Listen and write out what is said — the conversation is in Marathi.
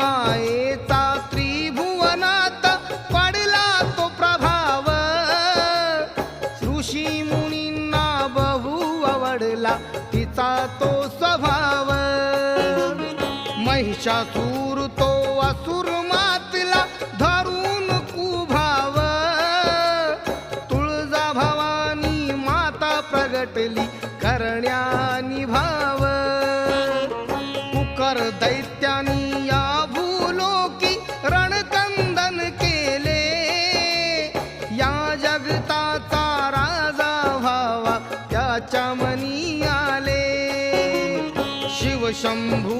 मायेचा त्रिभुवनात पडला तो प्रभाव, ऋषी मुनींना बहु आवडला तिचा तो स्वभाव. महिषासूर तो असुर मातला धरून कुभाव, तुळजा भवानी माता प्रगटली करण्यानी भाव. कुकर दैत्यानी या भूलोकी रणकंदन केले, या जगताचा राजा व्हावा त्याच्या मनी आले. शिवशंभू